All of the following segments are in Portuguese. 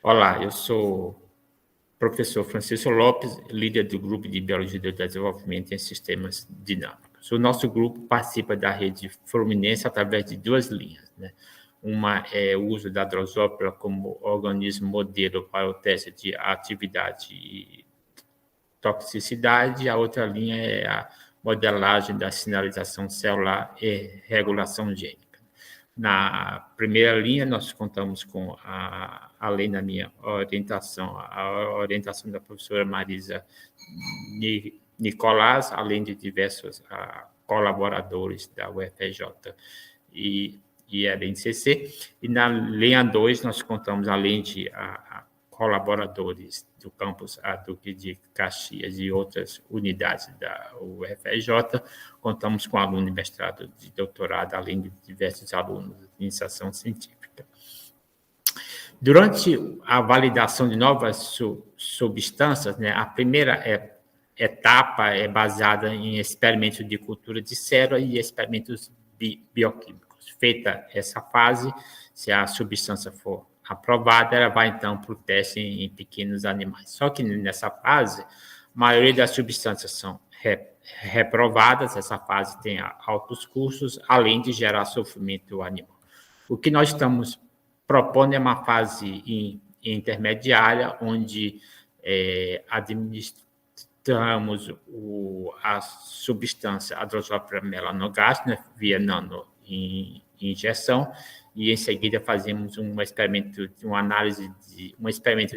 Olá, eu sou professor Francisco Lopes, líder do Grupo de Biologia do Desenvolvimento em Sistemas Dinâmicos. O nosso grupo participa da rede Fluminense através de duas linhas, né? Uma é o uso da drosófila como organismo modelo para o teste de atividade e toxicidade, a outra linha é a modelagem da sinalização celular e regulação gênica. Na primeira linha, nós contamos com, além da minha orientação, a orientação da professora Marisa Nicolás, além de diversos colaboradores da UFRJ e a NCC. E na linha 2, nós contamos, além de colaboradores do campus Duque de Caxias e outras unidades da UFRJ, contamos com aluno de mestrado de doutorado, além de diversos alunos de iniciação científica. Durante a validação de novas substâncias, né, a primeira etapa é baseada em experimentos de cultura de célula e experimentos bioquímicos. Feita essa fase, se a substância for aprovada, ela vai então para o teste em pequenos animais. Só que nessa fase, a maioria das substâncias são reprovadas, essa fase tem altos custos, além de gerar sofrimento animal. O que nós estamos propondo é uma fase intermediária, onde administramos a substância, a drosófila melanogaster, né, via nanoinjeção, e em seguida fazemos um experimento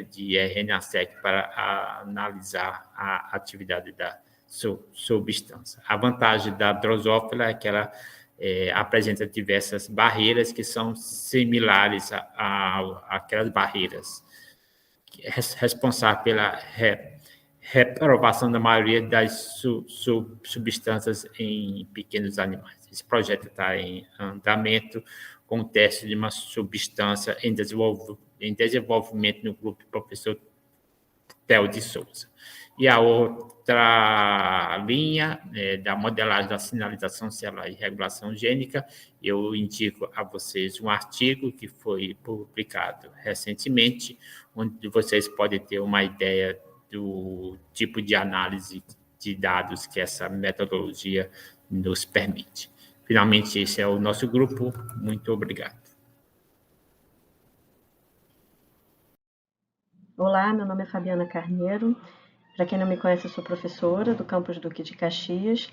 de RNA-seq para analisar a atividade da substância. A vantagem da drosófila é que ela apresenta diversas barreiras que são similares àquelas barreiras responsáveis pela reprovação da maioria das substâncias em pequenos animais. Esse projeto está em andamento, com o teste de uma substância em desenvolvimento no grupo do professor Theo de Souza. E a outra linha da modelagem da sinalização celular e regulação gênica, eu indico a vocês um artigo que foi publicado recentemente, onde vocês podem ter uma ideia do tipo de análise de dados que essa metodologia nos permite. Finalmente, esse é o nosso grupo. Muito obrigado. Olá, meu nome é Fabiana Carneiro. Para quem não me conhece, eu sou professora do campus Duque de Caxias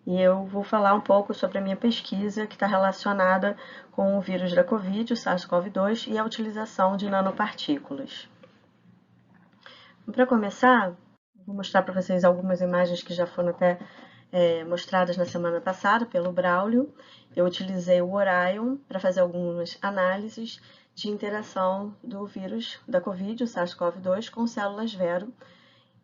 e eu vou falar um pouco sobre a minha pesquisa que está relacionada com o vírus da Covid, o SARS-CoV-2, e a utilização de nanopartículas. Para começar, vou mostrar para vocês algumas imagens que já foram até mostradas na semana passada pelo Braulio. Eu utilizei o Orion para fazer algumas análises de interação do vírus da Covid, o SARS-CoV-2, com células Vero.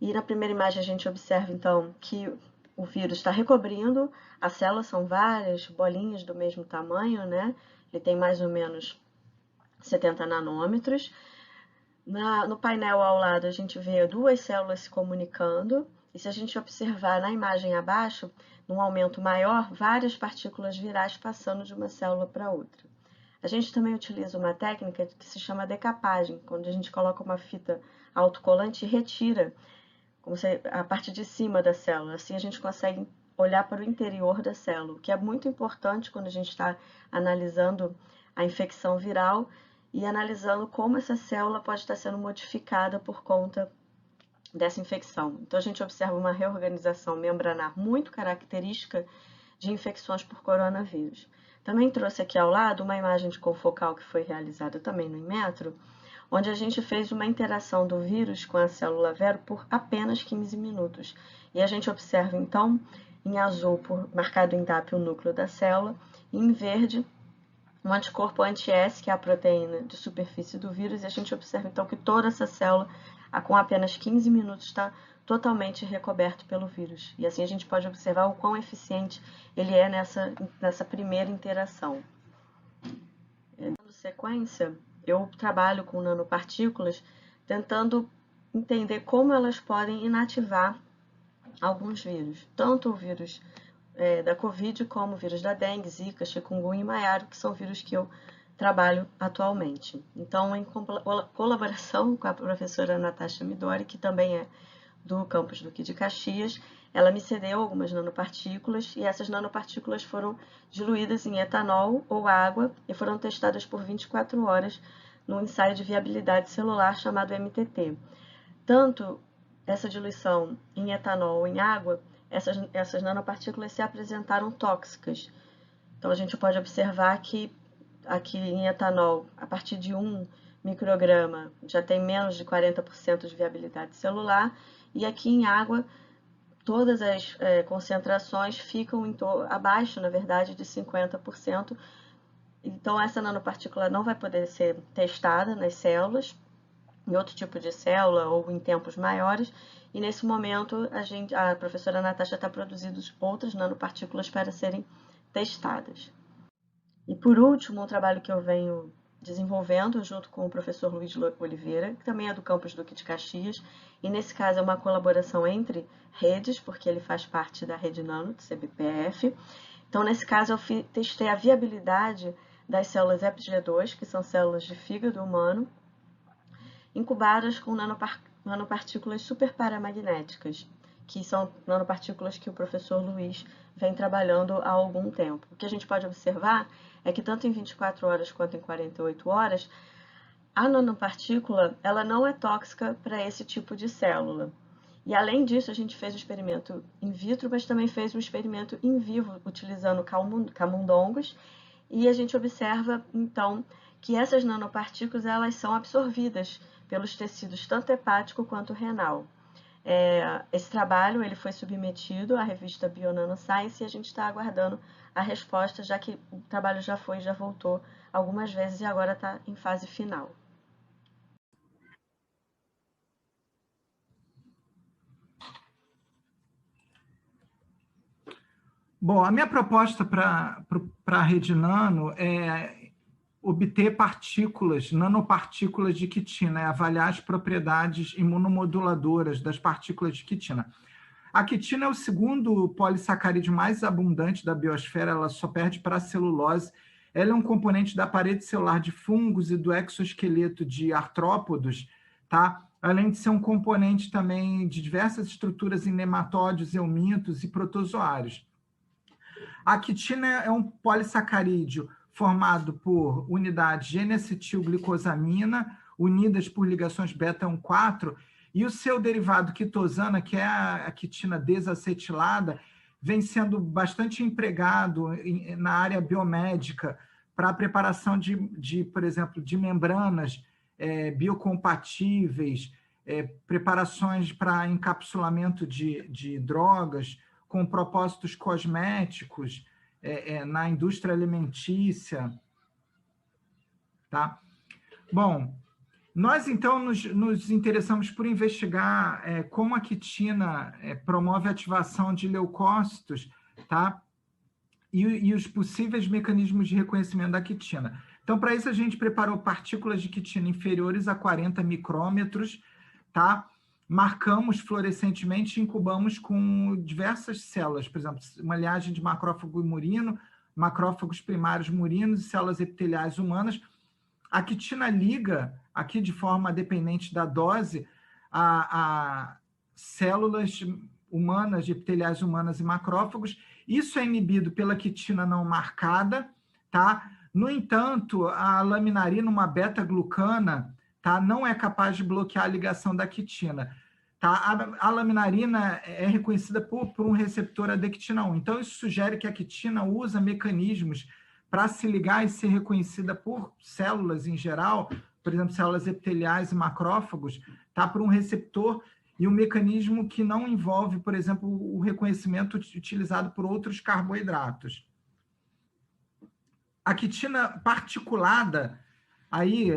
E na primeira imagem a gente observa, então, que o vírus está recobrindo as células, são várias bolinhas do mesmo tamanho, né? Ele tem mais ou menos 70 nanômetros. No painel ao lado a gente vê duas células se comunicando, e se a gente observar na imagem abaixo, num aumento maior, várias partículas virais passando de uma célula para outra. A gente também utiliza uma técnica que se chama decapagem, quando a gente coloca uma fita autocolante e retira a parte de cima da célula. Assim a gente consegue olhar para o interior da célula, o que é muito importante quando a gente está analisando a infecção viral e analisando como essa célula pode estar sendo modificada por conta dessa infecção. Então, a gente observa uma reorganização membranar muito característica de infecções por coronavírus. Também trouxe aqui ao lado uma imagem de confocal que foi realizada também no Inmetro, onde a gente fez uma interação do vírus com a célula Vero por apenas 15 minutos. E a gente observa, então, em azul, marcado em DAP, o núcleo da célula, e em verde, um anticorpo anti-S, que é a proteína de superfície do vírus, e a gente observa, então, que toda essa célula, com apenas 15 minutos, está totalmente recoberto pelo vírus. E assim a gente pode observar o quão eficiente ele é nessa primeira interação. Dando sequência, eu trabalho com nanopartículas, tentando entender como elas podem inativar alguns vírus, tanto o vírus da Covid como o vírus da dengue, zika, chikungunya e maiaro, que são vírus que eu trabalho atualmente. Então, em colaboração com a professora Natasha Midori, que também é do campus Duque de Caxias, ela me cedeu algumas nanopartículas e essas nanopartículas foram diluídas em etanol ou água e foram testadas por 24 horas num ensaio de viabilidade celular chamado MTT. Tanto essa diluição em etanol ou em água, essas nanopartículas se apresentaram tóxicas. Então, a gente pode observar que aqui em etanol, a partir de 1 micrograma, já tem menos de 40% de viabilidade celular, e aqui em água, todas as concentrações ficam abaixo, na verdade, de 50%. Então, essa nanopartícula não vai poder ser testada nas células, em outro tipo de célula ou em tempos maiores, e nesse momento a professora Natasha está produzindo outras nanopartículas para serem testadas. E por último, um trabalho que eu venho desenvolvendo junto com o professor Luiz Oliveira, que também é do campus Duque de Caxias, e nesse caso é uma colaboração entre redes, porque ele faz parte da rede Nano, do CBPF. Então, nesse caso, eu testei a viabilidade das células EPG2, que são células de fígado humano, incubadas com nanopartículas superparamagnéticas, que são nanopartículas que o professor Luiz vem trabalhando há algum tempo. O que a gente pode observar é que tanto em 24 horas quanto em 48 horas, a nanopartícula ela não é tóxica para esse tipo de célula. E além disso, a gente fez um experimento in vitro, mas também fez um experimento in vivo, utilizando camundongos, e a gente observa, então, que essas nanopartículas elas são absorvidas pelos tecidos tanto hepático quanto renal. Esse trabalho ele foi submetido à revista BioNanoScience e a gente está aguardando a resposta, já que o trabalho já voltou algumas vezes e agora está em fase final. Bom, a minha proposta para a rede nano é obter nanopartículas de quitina, avaliar as propriedades imunomoduladoras das partículas de quitina. A quitina é o segundo polissacarídeo mais abundante da biosfera, ela só perde para a celulose. Ela é um componente da parede celular de fungos e do exoesqueleto de artrópodos, tá? Além de ser um componente também de diversas estruturas em nematóides, eumintos e protozoários. A quitina é um polissacarídeo formado por unidades de N-acetilglicosamina, unidas por ligações beta-1,4, e o seu derivado quitosana, que é a quitina desacetilada, vem sendo bastante empregado na área biomédica para a preparação por exemplo, de membranas biocompatíveis, preparações para encapsulamento de drogas, com propósitos cosméticos, na indústria alimentícia. Tá? Bom, nós, então, nos interessamos por investigar como a quitina promove a ativação de leucócitos, tá? E os possíveis mecanismos de reconhecimento da quitina. Então, para isso, a gente preparou partículas de quitina inferiores a 40 micrômetros, tá? Marcamos fluorescentemente e incubamos com diversas células, por exemplo, uma linhagem de macrófago murino, macrófagos primários murinos e células epiteliais humanas. A quitina liga, aqui de forma dependente da dose, a células humanas, epiteliais humanas e macrófagos. Isso é inibido pela quitina não marcada, tá? No entanto, a laminarina, uma beta-glucana, tá? Não é capaz de bloquear a ligação da quitina. Tá? A laminarina é reconhecida por um receptor adectina 1. Então, isso sugere que a quitina usa mecanismos para se ligar e ser reconhecida por células em geral, por exemplo, células epiteliais e macrófagos, tá? Por um receptor e um mecanismo que não envolve, por exemplo, o reconhecimento utilizado por outros carboidratos. A quitina particulada, aí,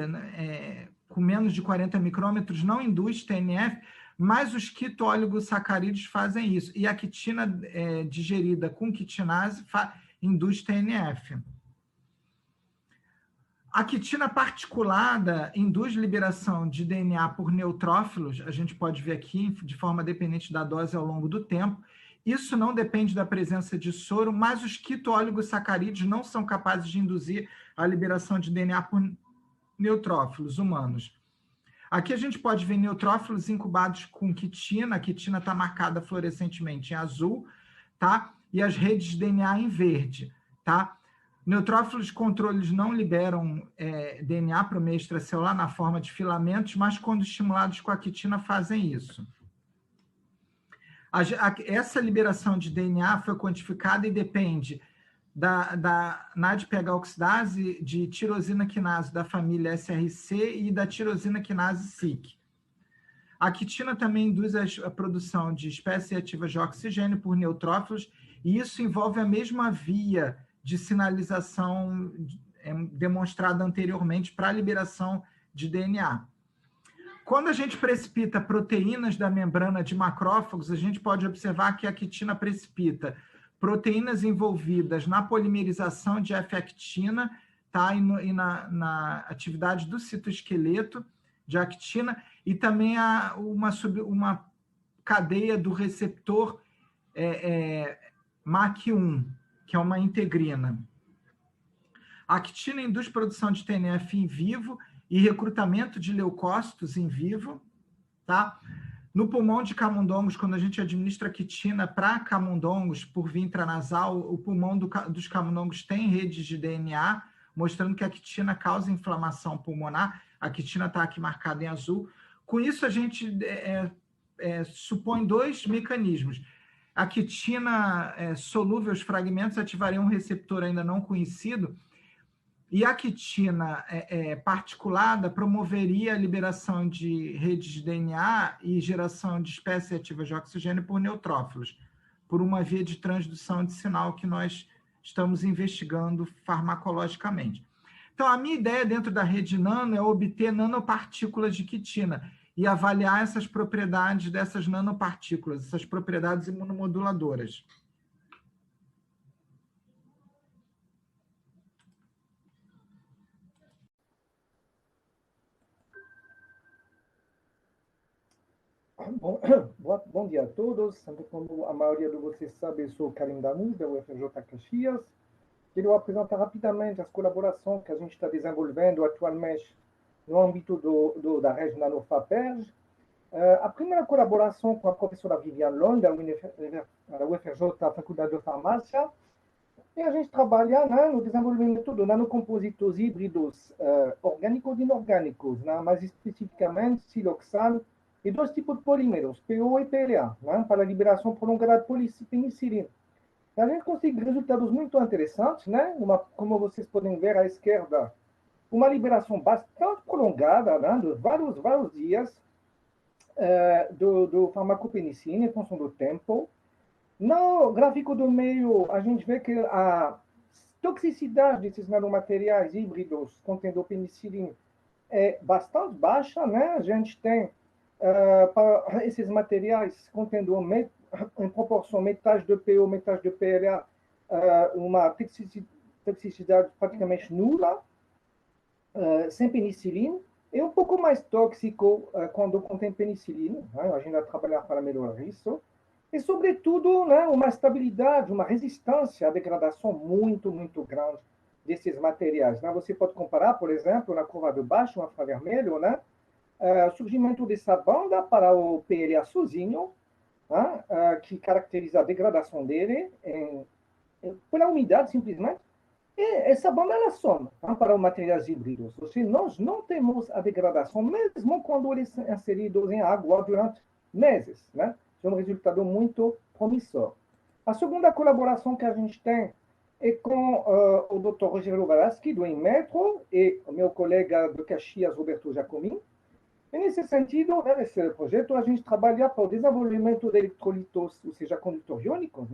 com menos de 40 micrômetros, não induz TNF, mas os quitooligosacarídeos fazem isso. E a quitina digerida com quitinase induz TNF. A quitina particulada induz liberação de DNA por neutrófilos, a gente pode ver aqui, de forma dependente da dose ao longo do tempo. Isso não depende da presença de soro, mas os quitooligosacarídeos não são capazes de induzir a liberação de DNA por neutrófilos humanos. Aqui a gente pode ver neutrófilos incubados com quitina. A quitina está marcada fluorescentemente em azul, tá? E as redes de DNA em verde, tá? Neutrófilos de controles não liberam DNA para o meio extracelular na forma de filamentos, mas quando estimulados com a quitina fazem isso. Essa liberação de DNA foi quantificada e depende da NADPH oxidase de tirosina quinase da família SRC e da tirosina quinase SIC. A quitina também induz a produção de espécies ativas de oxigênio por neutrófilos, e isso envolve a mesma via de sinalização demonstrada anteriormente para a liberação de DNA. Quando a gente precipita proteínas da membrana de macrófagos, a gente pode observar que a quitina precipita proteínas envolvidas na polimerização de F-actina, tá? E na atividade do citoesqueleto de actina, e também uma cadeia do receptor MAC1, que é uma integrina. A actina induz produção de TNF em vivo e recrutamento de leucócitos em vivo, tá? No pulmão de camundongos, quando a gente administra quitina para camundongos por via intranasal, o pulmão dos camundongos tem redes de DNA, mostrando que a quitina causa inflamação pulmonar. A quitina está aqui marcada em azul. Com isso, a gente supõe dois mecanismos. A quitina solúvel, os fragmentos, ativaria um receptor ainda não conhecido, e a quitina particulada promoveria a liberação de redes de DNA e geração de espécies ativas de oxigênio por neutrófilos, por uma via de transdução de sinal que nós estamos investigando farmacologicamente. Então, a minha ideia dentro da rede nano é obter nanopartículas de quitina e avaliar essas propriedades dessas nanopartículas, essas propriedades imunomoduladoras. Bom dia a todos. Como a maioria de vocês sabe, eu sou Karim Damus, da UFRJ Caxias. Quero apresentar rapidamente as colaborações que a gente está desenvolvendo atualmente no âmbito da rede NanoFaPerj. A primeira colaboração com a professora Viviane Lone, da UFRJ, da Faculdade de Farmácia, e a gente trabalha no desenvolvimento de nanocompositos híbridos orgânicos e inorgânicos, mais especificamente siloxane, e dois tipos de polímeros, PO e PLA, para a liberação prolongada de penicilina. A gente consegue resultados muito interessantes, como vocês podem ver à esquerda, uma liberação bastante prolongada, de vários dias, do farmacopenicilina em função do tempo. No gráfico do meio, a gente vê que a toxicidade desses nanomateriais híbridos contendo penicilina é bastante baixa, A gente tem para esses materiais contendo em proporção metade de PO, metade de PLA, uma toxicidade praticamente nula, sem penicilina, e um pouco mais tóxico quando contém penicilina. A gente vai trabalhar para melhorar isso. E, sobretudo, uma estabilidade, uma resistência à degradação muito, muito grande desses materiais. Você pode comparar, por exemplo, na curva de baixo, no infravermelho, o surgimento dessa banda para o PLA sozinho, que caracteriza a degradação dele pela umidade, simplesmente. E essa banda ela soma para os materiais híbridos. Ou seja, nós não temos a degradação, mesmo quando eles são inseridos em água durante meses. É um resultado muito promissor. A segunda colaboração que a gente tem é com o Dr. Rogério Valaski, do Inmetro, e o meu colega de Caxias, Roberto Giacomin. E, nesse sentido, nesse projeto, a gente trabalha para o desenvolvimento de eletrolitos, ou seja, condutores iônicos,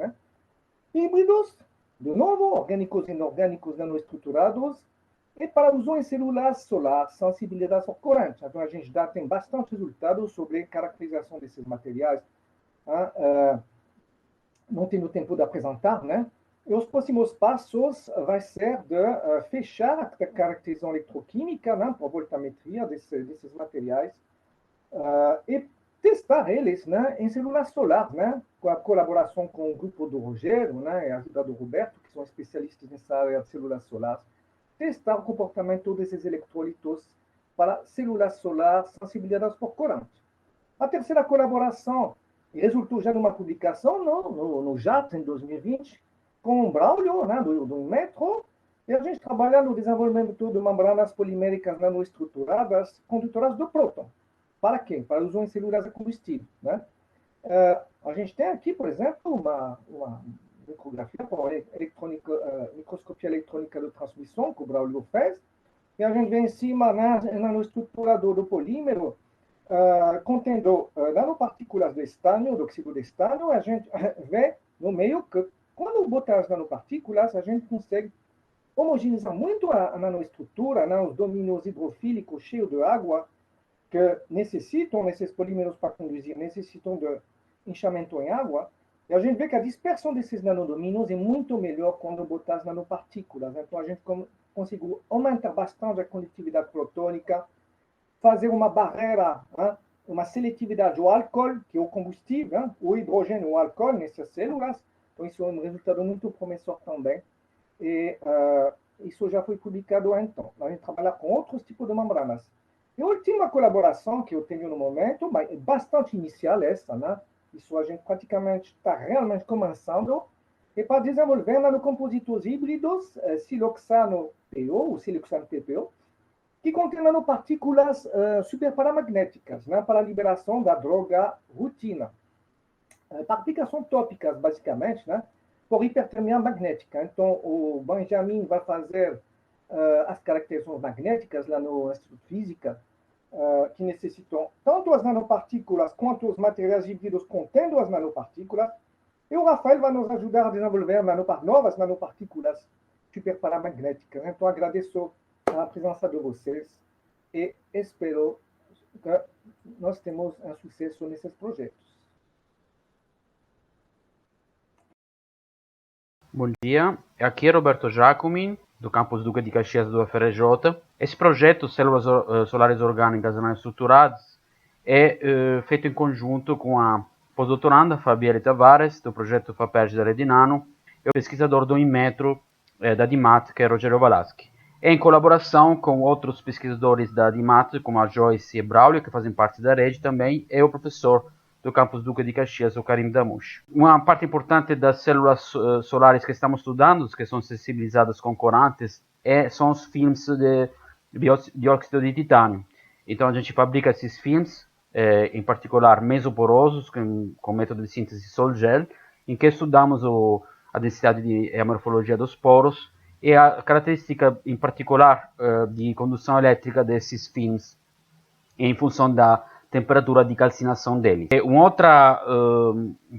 híbridos, de novo, orgânicos e inorgânicos nanoestruturados, e para uso em células solares, sensibilidade ao corante. Então, a gente tem bastante resultados sobre a caracterização desses materiais. Não tenho tempo de apresentar, E os próximos passos vai ser de fechar a caracterização eletroquímica, por voltametria desses materiais, e testar eles em células solares, com a colaboração com o grupo do Rogério e a ajuda do Roberto, que são especialistas nessa área de células solares. testar o comportamento desses eletrólitos para células solares sensibilizadas por corante. A terceira colaboração resultou já numa publicação no JAT, em 2020, com o Braulio, né, do Inmetro, e a gente trabalha no desenvolvimento de membranas poliméricas nanoestruturadas condutoras do próton. Para quê? Para uso em células a combustível. Né? A gente tem aqui, por exemplo, uma micrografia com microscopia eletrônica de transmissão que o Braulio fez, e a gente vê em cima na nanoestrutura do polímero, contendo nanopartículas de estânio, do óxido de estânio, a gente vê no meio que, quando botar as nanopartículas, a gente consegue homogeneizar muito a nanoestrutura, né, os domínios hidrofílicos cheios de água, que necessitam, esses polímeros para conduzir, necessitam de inchamento em água, e a gente vê que a dispersão desses nanodomínios é muito melhor quando botar as nanopartículas. Então, a gente conseguiu aumentar bastante a condutividade protônica, fazer uma barreira, né, uma seletividade ao álcool, que é o combustível, né, o hidrogênio e o álcool nessas células. Então, isso é um resultado muito promissor também. E isso já foi publicado então. A gente trabalha com outros tipos de membranas. E a última colaboração que eu tenho no momento, mas é bastante inicial essa, né? Isso a gente praticamente está realmente começando, é para desenvolver nanocompositos híbridos, siloxano PO, ou siloxano TPO, que contém nanopartículas superparamagnéticas, né, para a liberação da droga rutina. Para aplicações tópicas, basicamente, né, por hipertermia magnética. Então, o Benjamin vai fazer as caracterizações magnéticas lá no Instituto de Física, que necessitam tanto as nanopartículas quanto os materiais híbridos contendo as nanopartículas. E o Rafael vai nos ajudar a desenvolver novas nanopartículas superparamagnéticas. Então, agradeço a presença de vocês e espero que nós tenhamos um sucesso nesses projetos. Bom dia, aqui é Roberto Giacomin, do campus Duque de Caxias do UFRJ. Esse projeto, Células Solares Orgânicas Nanoestruturadas, é feito em conjunto com a pós-doutoranda Fabielle Tavares, do projeto FAPERJ da Rede Nano, e o pesquisador do Inmetro da DIMAT, que é Rogério Valaschi. É em colaboração com outros pesquisadores da DIMAT, como a Joyce e Braulio, que fazem parte da rede também, e o professor do campus Duque de Caxias, o Karim Damouche. Uma parte importante das células solares que estamos estudando, que são sensibilizadas com corantes, são os filmes de dióxido de titânio. Então a gente fabrica esses filmes, em particular mesoporosos, com método de síntese sol-gel, em que estudamos a densidade e a morfologia dos poros e a característica em particular de condução elétrica desses filmes em função da temperatura de calcinação dele. Uma outra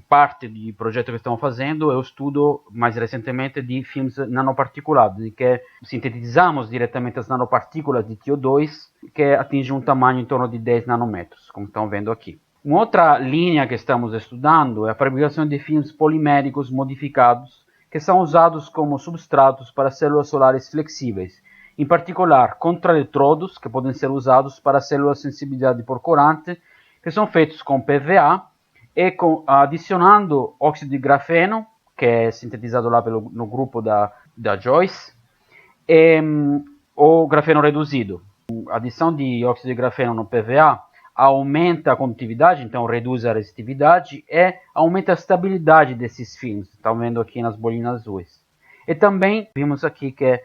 parte do projeto que estamos fazendo é o estudo, mais recentemente, de filmes nanoparticulados, em que sintetizamos diretamente as nanopartículas de CO2, que atingem um tamanho em torno de 10 nanômetros, como estão vendo aqui. Uma outra linha que estamos estudando é a fabricação de filmes poliméricos modificados, que são usados como substratos para células solares flexíveis, em particular contraeletrodos, que podem ser usados para células de sensibilidade por corante, que são feitos com PVA e adicionando óxido de grafeno, que é sintetizado lá no grupo da Joyce, e o grafeno reduzido. A adição de óxido de grafeno no PVA aumenta a condutividade, então reduz a resistividade e aumenta a estabilidade desses filmes. Estão vendo aqui nas bolinhas azuis. E também vimos aqui que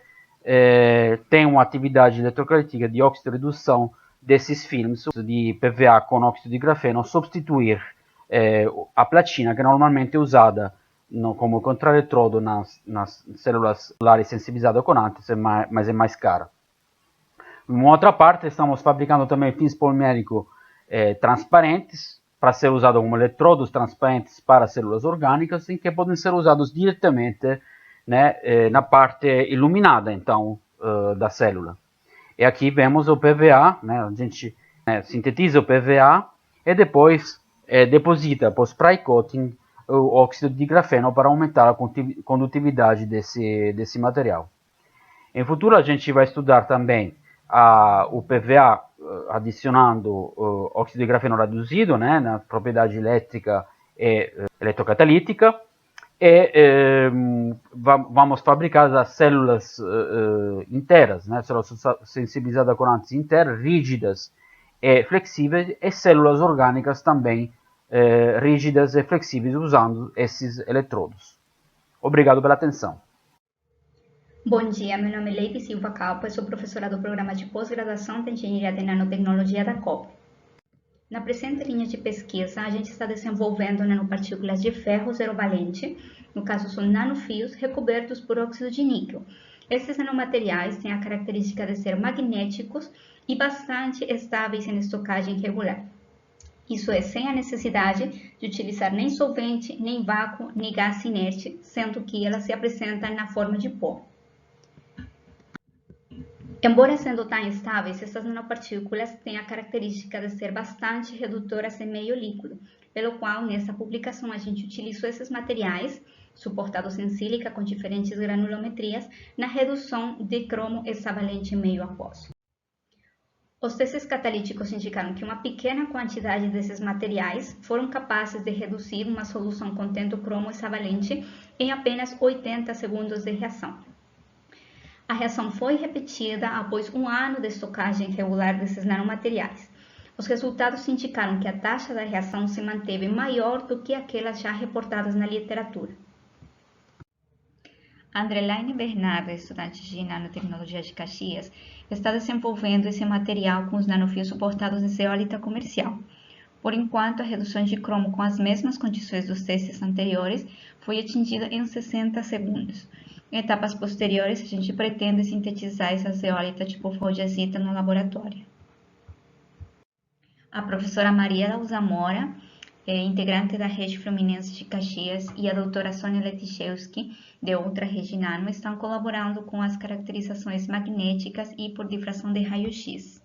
tem uma atividade eletrocalítica de óxido-redução desses filmes de PVA com óxido de grafeno, substituir a platina, que normalmente é usada como contraeletrodo nas células solares sensibilizadas com antes, mas é mais cara. Uma outra parte, estamos fabricando também filmes poliméricos transparentes, para ser usados como eletrodos transparentes para células orgânicas, em que podem ser usados diretamente, né, na parte iluminada, então, da célula. E aqui vemos o PVA, né, a gente sintetiza o PVA e depois deposita por spray coating o óxido de grafeno para aumentar a condutividade desse material. Em futuro a gente vai estudar também o PVA adicionando óxido de grafeno reduzido, né, na propriedade elétrica e eletrocatalítica, e vamos fabricar as células inteiras, né? Células sensibilizadas a corantes inteiras, rígidas e flexíveis, e células orgânicas também rígidas e flexíveis, usando esses eletrodos. Obrigado pela atenção. Bom dia, meu nome é Leite Silva Calpa, eu sou professora do programa de pós-graduação de Engenharia de Nanotecnologia da COP. Na presente linha de pesquisa, a gente está desenvolvendo nanopartículas de ferro zero-valente, no caso são nanofios recobertos por óxido de níquel. Esses nanomateriais têm a característica de ser magnéticos e bastante estáveis em estocagem regular. Isso é sem a necessidade de utilizar nem solvente, nem vácuo, nem gás inerte, sendo que elas se apresentam na forma de pó. Embora sendo tão estáveis, essas nanopartículas têm a característica de ser bastante redutoras em meio líquido, pelo qual, nessa publicação, a gente utilizou esses materiais, suportados em sílica com diferentes granulometrias, na redução de cromo hexavalente em meio aquoso. Os testes catalíticos indicaram que uma pequena quantidade desses materiais foram capazes de reduzir uma solução contendo cromo hexavalente em apenas 80 segundos de reação. A reação foi repetida após um ano de estocagem regular desses nanomateriais. Os resultados indicaram que a taxa da reação se manteve maior do que aquelas já reportadas na literatura. Andrelaine Bernardo, estudante de nanotecnologia de Caxias, está desenvolvendo esse material com os nanofios suportados em zeólita comercial. Por enquanto, a redução de cromo com as mesmas condições dos testes anteriores foi atingida em 60 segundos. Em etapas posteriores, a gente pretende sintetizar essa zeólita tipo forjazita no laboratório. A professora Maria Zamora, integrante da Rede Fluminense de Caxias, e a doutora Sônia Letichewski, de outra rede nano, estão colaborando com as caracterizações magnéticas e por difração de raio-x.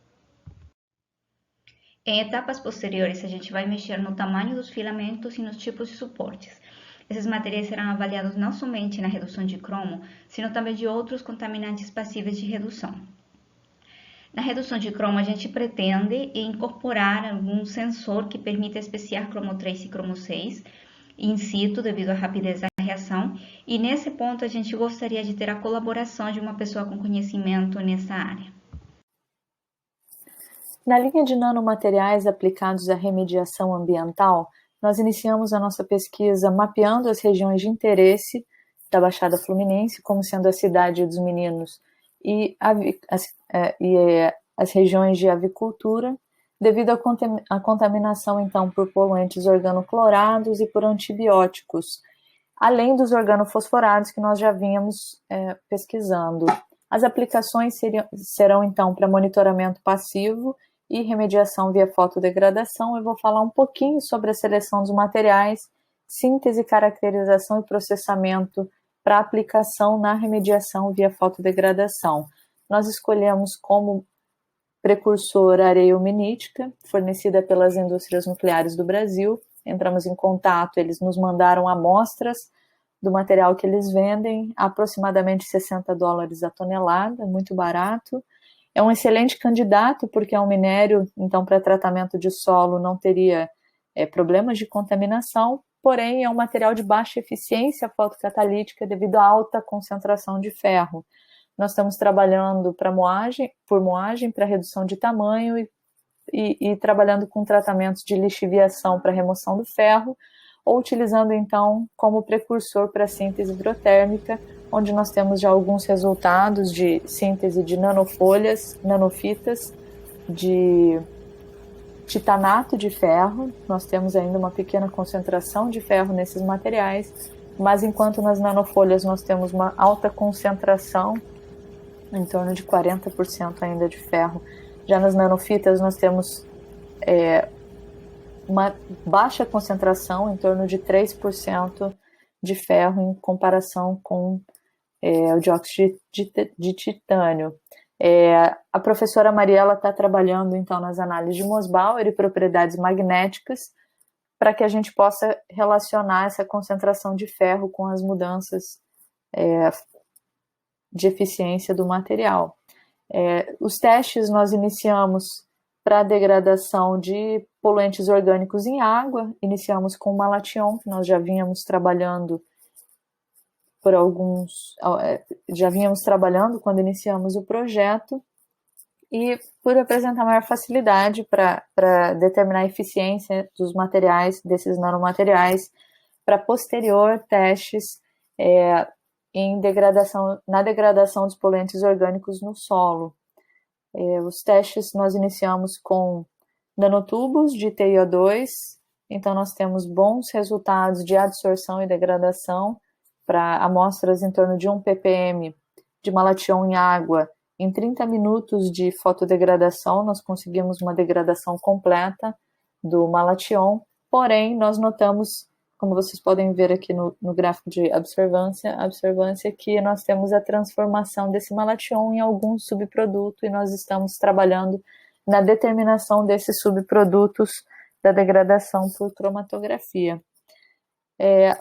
Em etapas posteriores, a gente vai mexer no tamanho dos filamentos e nos tipos de suportes. Esses materiais serão avaliados não somente na redução de cromo, sino também de outros contaminantes passíveis de redução. Na redução de cromo, a gente pretende incorporar algum sensor que permita especiar cromo 3 e cromo 6 in situ, devido à rapidez da reação, e nesse ponto a gente gostaria de ter a colaboração de uma pessoa com conhecimento nessa área. Na linha de nanomateriais aplicados à remediação ambiental, nós iniciamos a nossa pesquisa mapeando as regiões de interesse da Baixada Fluminense, como sendo a cidade dos meninos e as regiões de avicultura, devido à contaminação, então, por poluentes organoclorados e por antibióticos, além dos organofosforados que nós já vínhamos pesquisando. As aplicações serão, então, para monitoramento passivo e remediação via fotodegradação. Eu vou falar um pouquinho sobre a seleção dos materiais, síntese, caracterização e processamento para aplicação na remediação via fotodegradação. Nós escolhemos como precursor a areia alumínica, fornecida pelas indústrias nucleares do Brasil. Entramos em contato, eles nos mandaram amostras do material que eles vendem, aproximadamente $60 a tonelada, muito barato. É um excelente candidato, porque é um minério, então, para tratamento de solo não teria problemas de contaminação, porém é um material de baixa eficiência fotocatalítica devido à alta concentração de ferro. Nós estamos trabalhando por moagem para redução de tamanho e trabalhando com tratamentos de lixiviação para remoção do ferro, ou utilizando, então, como precursor para a síntese hidrotérmica, onde nós temos já alguns resultados de síntese de nanofolhas, nanofitas, de titanato de ferro. Nós temos ainda uma pequena concentração de ferro nesses materiais, mas enquanto nas nanofolhas nós temos uma alta concentração, em torno de 40% ainda de ferro, já nas nanofitas nós temos uma baixa concentração, em torno de 3% de ferro em comparação com o dióxido de titânio. A professora Mariela está trabalhando, então, nas análises de Mossbauer e propriedades magnéticas, para que a gente possa relacionar essa concentração de ferro com as mudanças de eficiência do material. Os testes nós iniciamos para a degradação de poluentes orgânicos em água, iniciamos com o malation, que nós já vínhamos trabalhando por alguns, já vínhamos trabalhando quando iniciamos o projeto, e por apresentar maior facilidade para determinar a eficiência dos materiais, desses nanomateriais, para posterior testes na degradação dos poluentes orgânicos no solo. Os testes nós iniciamos com nanotubos de TiO2, então nós temos bons resultados de adsorção e degradação para amostras em torno de 1 ppm de malation em água. Em 30 minutos de fotodegradação, nós conseguimos uma degradação completa do malation, porém, nós notamos, como vocês podem ver aqui no gráfico de absorvância, que nós temos a transformação desse malation em algum subproduto, e nós estamos trabalhando na determinação desses subprodutos da degradação por cromatografia.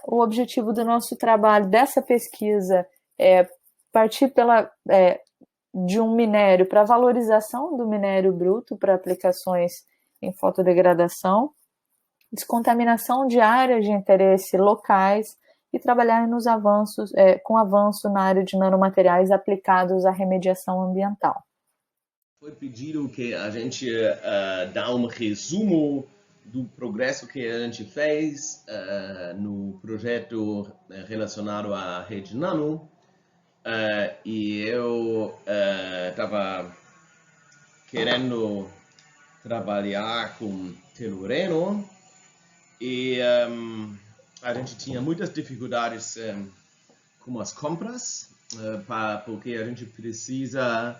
O objetivo do nosso trabalho, dessa pesquisa, é partir de um minério para valorização do minério bruto para aplicações em fotodegradação, descontaminação de áreas de interesse locais e trabalhar com avanço na área de nanomateriais aplicados à remediação ambiental. Foi pedido que a gente dá um resumo do progresso que a gente fez no projeto relacionado à rede nano. E eu estava querendo trabalhar com telureno e a gente tinha muitas dificuldades com as compras, porque a gente precisa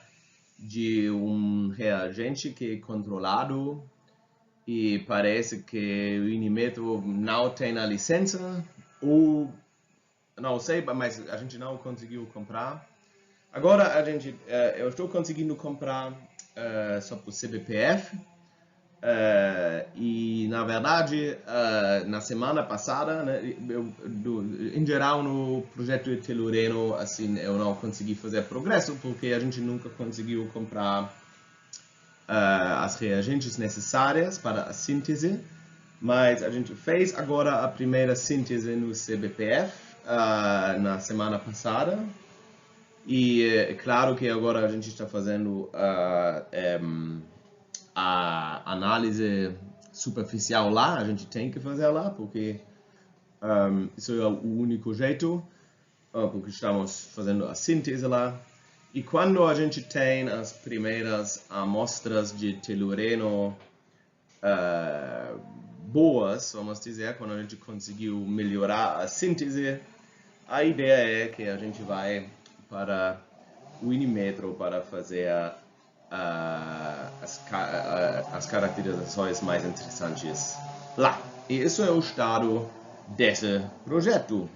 de um reagente que é controlado e parece que o Unimetro não tem a licença, ou não sei, mas a gente não conseguiu comprar. Agora eu estou conseguindo comprar só por CBPF. E na verdade, na semana passada, né, em geral no projeto de telureno, assim, eu não consegui fazer progresso porque a gente nunca conseguiu comprar as reagentes necessárias para a síntese, mas a gente fez agora a primeira síntese no CBPF na semana passada, e é claro que agora a gente está fazendo a análise superficial lá, a gente tem que fazer lá, porque isso é o único jeito, porque estamos fazendo a síntese lá. E quando a gente tem as primeiras amostras de telureno boas, vamos dizer, quando a gente conseguiu melhorar a síntese, a ideia é que a gente vai para o Unimetro para fazer as caracterizações mais interessantes lá. E isso é o estado desse projeto.